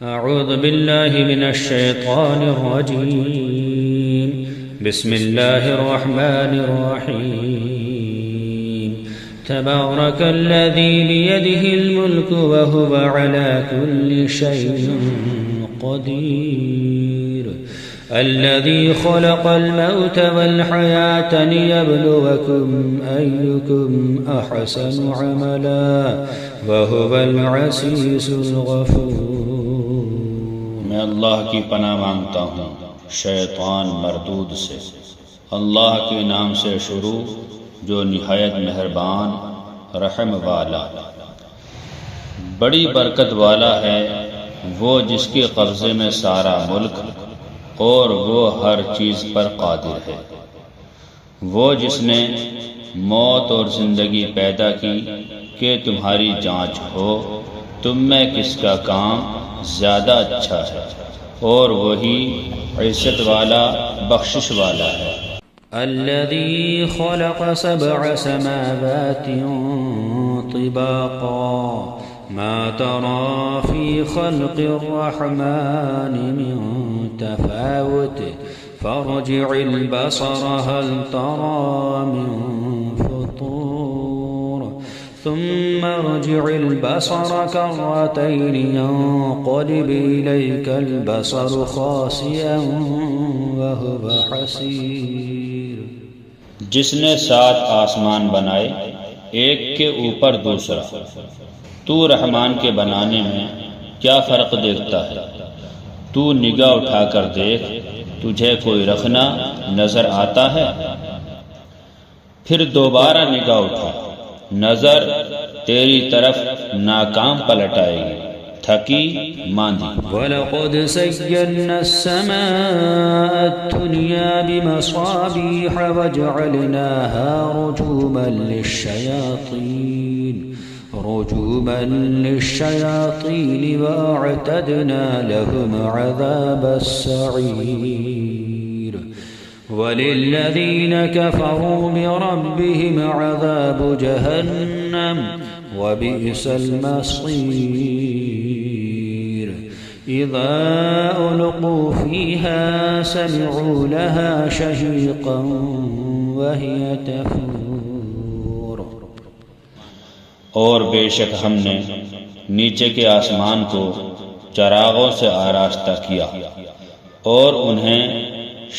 أعوذ بالله من الشيطان الرجيم. بسم الله الرحمن الرحيم. تبارك الذي بيده الملك وهو على كل شيء قدير. الذي خلق الموت والحياة ليبلوكم أيكم أحسن عملا وهو العزيز الغفور. میں اللہ کی پناہ مانگتا ہوں شیطان مردود سے. اللہ کے نام سے شروع جو نہایت مہربان رحم والا بڑی برکت والا ہے، وہ جس کے قبضے میں سارا ملک اور وہ ہر چیز پر قادر ہے. وہ جس نے موت اور زندگی پیدا کی کہ تمہاری جانچ ہو تم میں کس کا کام زیادہ اچھا ہے، اور وہی عزت والا بخشش والا ہے. الذي خلق 7 سماوات طباقا ما ترى في خلق الرحمن من تفاوت فارجع البصر هل ترى من فطور ثم ارجع البصر كرتين ينقلب إليك البصر خاسئا وهو حسير. جس نے 7 آسمان بنائے ایک کے اوپر دوسرا، تو رحمان کے بنانے میں کیا فرق دیکھتا ہے؟ تو نگاہ اٹھا کر دیکھ، تجھے کوئی رکھنا نظر آتا ہے؟ پھر دوبارہ نگاہ اٹھا، نظر تیری طرف ناکام پلٹ آئے گی، تھکی ماندی. وَلَقَدْ زَيَّنَّا السَّمَاءَ الدُّنْيَا بِمَصَابِيحَ وَجَعَلْنَاهَا رُجُومًا لِلشَّيَاطِينِ وَأَعْتَدْنَا لَهُمْ عَذَابَ السَّعِيرِ. وَلِلَّذِينَ كَفَرُوا بِرَبِّهِمْ عَذَابُ جَهَنَّمَ وَبِئْسَ الْمَصِيرُ. إِذَا أُلْقُوا فِيهَا سَمِعُوا لَهَا شَهِيقًا وَهِيَ تَفُورُ. اور بے شک ہم نے نیچے کے آسمان کو چراغوں سے آراستہ کیا اور انہیں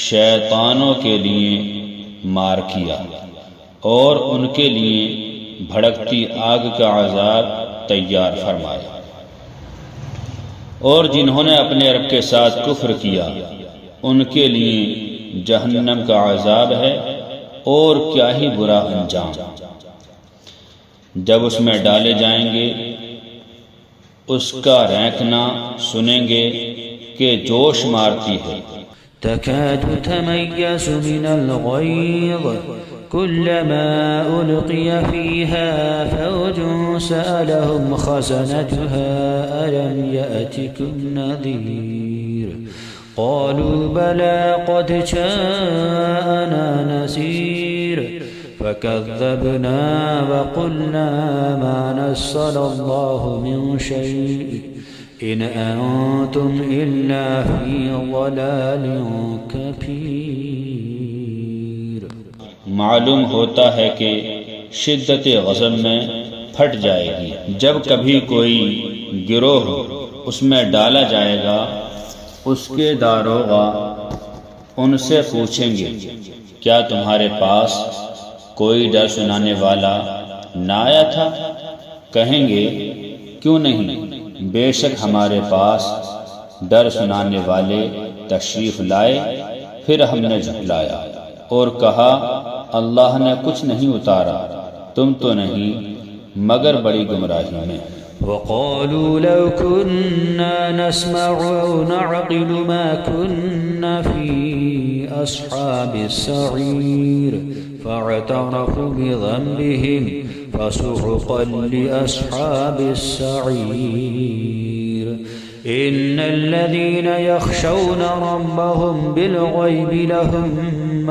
شیطانوں کے لیے مار کیا، اور ان کے لیے بھڑکتی آگ کا عذاب تیار فرمایا. اور جنہوں نے اپنے رب کے ساتھ کفر کیا ان کے لیے جہنم کا عذاب ہے، اور کیا ہی برا انجام. جب اس میں ڈالے جائیں گے اس کا رینکنا سنیں گے کہ جوش مارتی ہے. تكاد تميز من الغيظ كلما ألقي فيها فوج سألهم خزنتها ألم يأتكم نذير قالوا بلى قد جاءنا نذير فكذبنا وقلنا ما نزل الله من شيء إن أنتم إلا في ضلال كبير. معلوم ہوتا ہے کہ شدت غضب میں پھٹ جائے گی. جب کبھی کوئی گروہ اس میں ڈالا جائے گا اس کے داروغہ ان سے پوچھیں گے کیا تمہارے پاس کوئی ڈر سنانے والا نہ آیا تھا؟ کہیں گے کیوں نہیں، بے شک ہمارے پاس ڈر سنانے والے تشریف لائے. پھر ہم نے جھٹلایا اور کہا اللہ نے کچھ نہیں اتارا، تم تو نہیں مگر بڑی گمراہی میں. وقالوا لو كنا نسمع أو نعقل ما كنا في أصحاب السعير فاعترفوا بذنبهم فسحقا لأصحاب السعير. إن الذين يخشون ربهم بالغيب لهم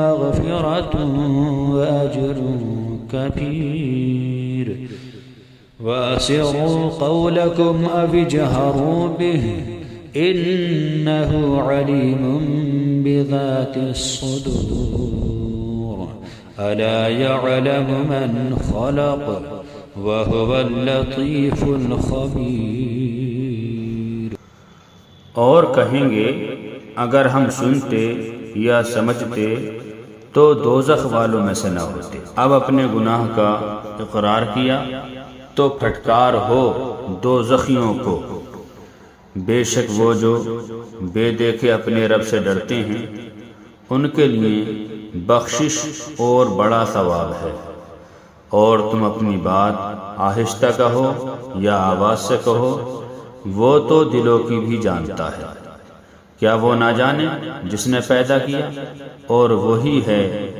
مغفرة وأجر كبير. وأسروا قولكم أو اجهروا به إنه عليم بذات الصدور ألا يعلم من خلق وهو اللطيف الخبير۔ اور کہیں گے اگر ہم سنتے یا سمجھتے تو دوزخ والوں میں سے نہ ہوتے۔ اب اپنے گناہ کا اقرار کیا تو پھٹکار ہو دوزخیوں کو۔ بے شک وہ جو بے دیکھے اپنے رب سے ڈرتے ہیں ان کے لیے بخشش اور بڑا ثواب ہے۔ اور تم اپنی بات آہستہ کہو یا آواز سے کہو، وہ تو دلوں کی بھی جانتا ہے۔ کیا وہ نہ جانے جس نے پیدا کیا؟ اور وہی ہے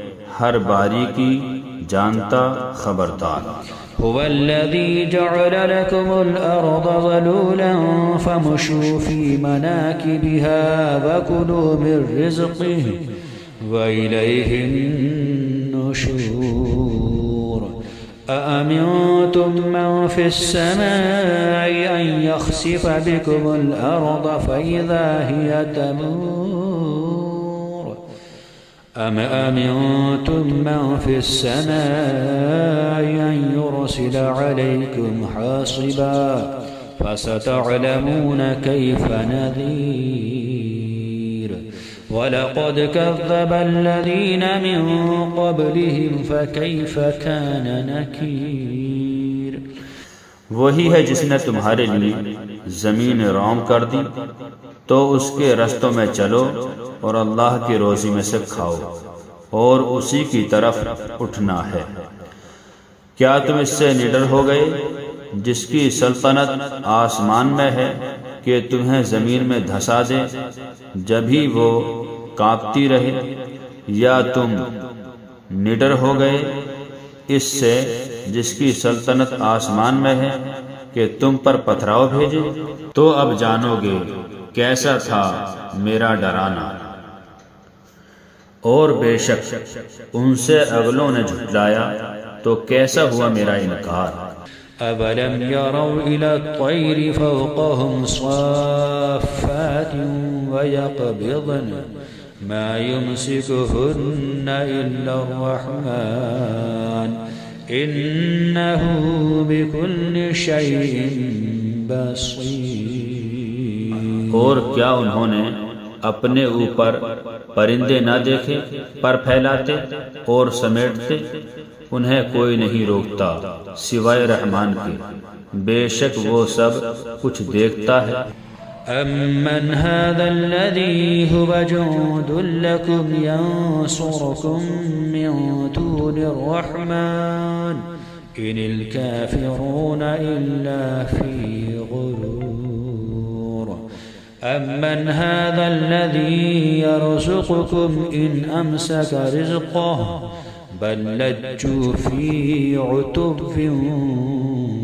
ہر باریکی جانتا خبردار۔ هو الذي جعل لكم الأرض ذلولا فامشوا في مناكبها وكلوا من رزقه وإليه النشور أأمنتم من في السماء أن يخسف بكم الأرض فإذا هي تمور أم أمنتم من في السماء أن يرسل عليكم حاصبا فستعلمون كيف نذير ولقد كذب الذين من قبلهم فكيف كان نكير۔ وہی ہے جس نے تمہارے لیے زمین روم کر دی تو اس کے رستوں میں چلو اور اللہ کی روزی میں سے کھاؤ اور اسی کی طرف اٹھنا ہے۔ کیا تم اس سے نڈر ہو گئے جس کی سلطنت آسمان میں ہے کہ تمہیں زمین میں دھسا دے جبھی وہ کانپتی رہے؟ یا تم نڈر ہو گئے اس سے جس کی سلطنت آسمان میں ہے کہ تم پر پتھراؤ بھیجے؟ تو اب جانو گے کیسا تھا میرا ڈرانا۔ اور بے شک ان سے اگلوں نے جھٹلایا تو کیسا ہوا میرا انکار۔ أَوَلَمْ يَرَوْا إِلَى الطَّيْرِ فَوْقَهُمْ صَافَّاتٍ وَيَقْبِضْنَ مَا يُمْسِكُهُنَّ إِلَّا الرَّحْمَنُ إِنَّهُ بِكُلِّ شَيْءٍ بَصِيرٌ۔ اور کیا انہوں نے اپنے اوپر پرندے نہ دیکھے پر پھیلاتے اور سمیٹتے؟ انہیں کوئی نہیں روکتا سوائے رحمان کے، بے شک وہ سب کچھ دیکھتا ہے۔ أَمَّنْ هَذَا الَّذِي هُوَ جُندٌ لَكُمْ يَنصُرُكُم مِّن دُونِ الرَّحْمَنِ إِنِ الْكَافِرُونَ إِلَّا فِي غُرُورٍ أَمَّنْ هَذَا الَّذِي يَرْزُقُكُمْ إِنْ أَمْسَكَ رِزْقَهُ بل لجوا في عتب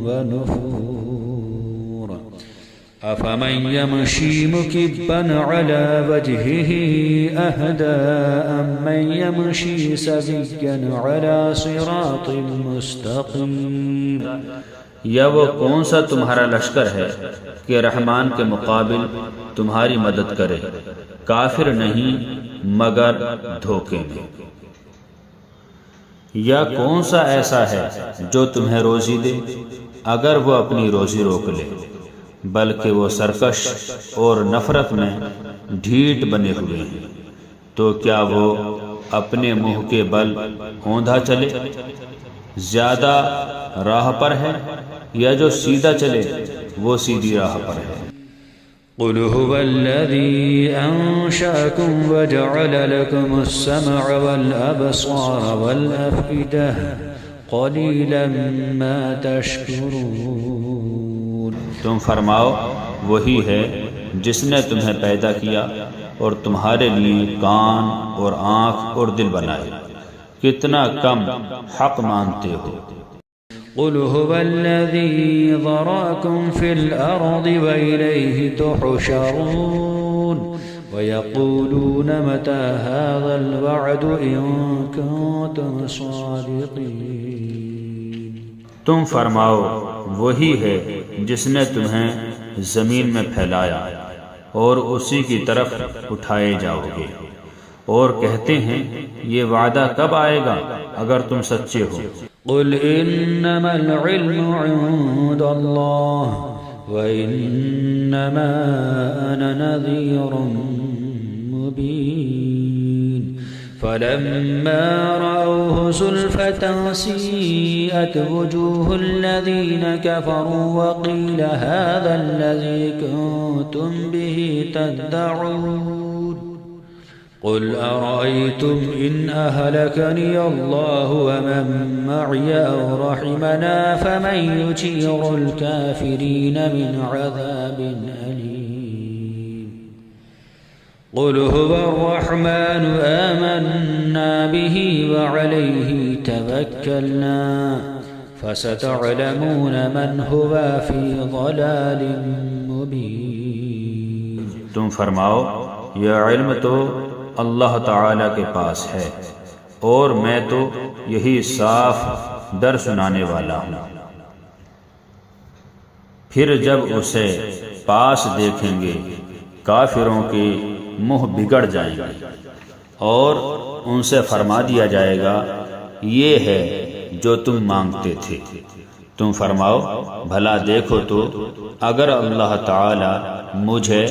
ونفور أفمن يمشي مكبا على وجهه أهدى أمن يمشي سويا على صراط مستقيم۔ یا وہ کون سا تمہارا لشکر ہے کہ رحمان کے مقابل تمہاری مدد کرے؟ کافر نہیں مگر دھوکے میں۔ یا کون سا ایسا ہے جو تمہیں روزی دے اگر وہ اپنی روزی روک لے، بلکہ وہ سرکش اور نفرت میں ڈھیٹ بنے ہوئے ہیں۔ تو کیا وہ اپنے منہ کے بل اوندھا چلے؟ زیادہ راہ پر ہے، یا جو سیدھا چلے وہ سیدھی راہ پر ہے۔ قل هو الذي أنشأكم وجعل لكم السمع والأبصار والأفئدة قليلا ما تشكرون۔ تم فرماؤ وہی ہے جس نے تمہیں پیدا کیا اور تمہارے لیے کان اور آنکھ اور دل بنائے، کتنا کم حق مانتے ہو۔ قل هو الذي ذراكم في الأرض وإليه تحشرون ويقولون متى هذا الوعد إن كنتم صادقين۔ تم فرماؤ وہی ہے جس نے تمہیں زمین میں پھیلایا اور اسی کی طرف اٹھائے جاؤ گے، اور کہتے ہیں یہ وعدہ کب آئے گا اگر تم سچے ہو۔ قل انما العلم عند اللہ وانما انا نذیر مبین فلما رأوه زلفة سیئت وجوه الذین كفروا وقیل هذا الذی کنتم به تدعون قل أرأيتم إن أهلكني الله ومن معي أو رحمنا فمن يجير الكافرين من عذاب أليم قل هو الرحمن آمنا به وعليه توكلنا فستعلمون من هو في ضلال مبين۔ تم فرماؤ یہ علم تو اللہ تعالی کے پاس ہے اور میں تو یہی صاف در سنانے والا ہوں۔ پھر جب اسے پاس دیکھیں گے کافروں کے منہ بگڑ جائیں گے اور ان سے فرما دیا جائے گا یہ ہے جو تم مانگتے تھے۔ تم فرماؤ بھلا دیکھو تو اگر اللہ تعالی مجھے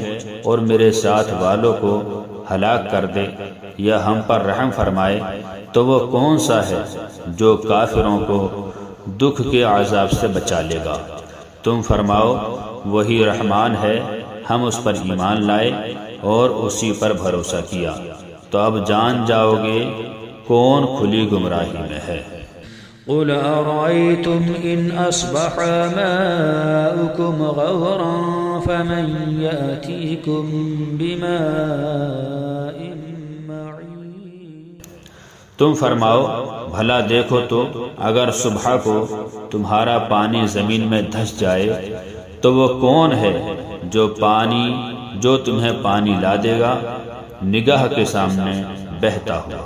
اور میرے ساتھ والوں کو ہلاک کر دے یا ہم پر رحم فرمائے تو وہ کون سا ہے جو کافروں کو دکھ کے عذاب سے بچا لے گا۔ تم فرماؤ وہی رحمان ہے، ہم اس پر ایمان لائے اور اسی پر بھروسہ کیا، تو اب جان جاؤ گے کون کھلی گمراہی میں ہے۔ قل أرأيتم إن أصبح ماؤكم غورا فمن يأتيكم بماء معين۔ تم فرماؤ بھلا دیکھو تو اگر صبح کو تمہارا پانی زمین میں دھس جائے تو وہ کون ہے جو تمہیں پانی لا دے گا نگاہ کے سامنے بہتا ہوا۔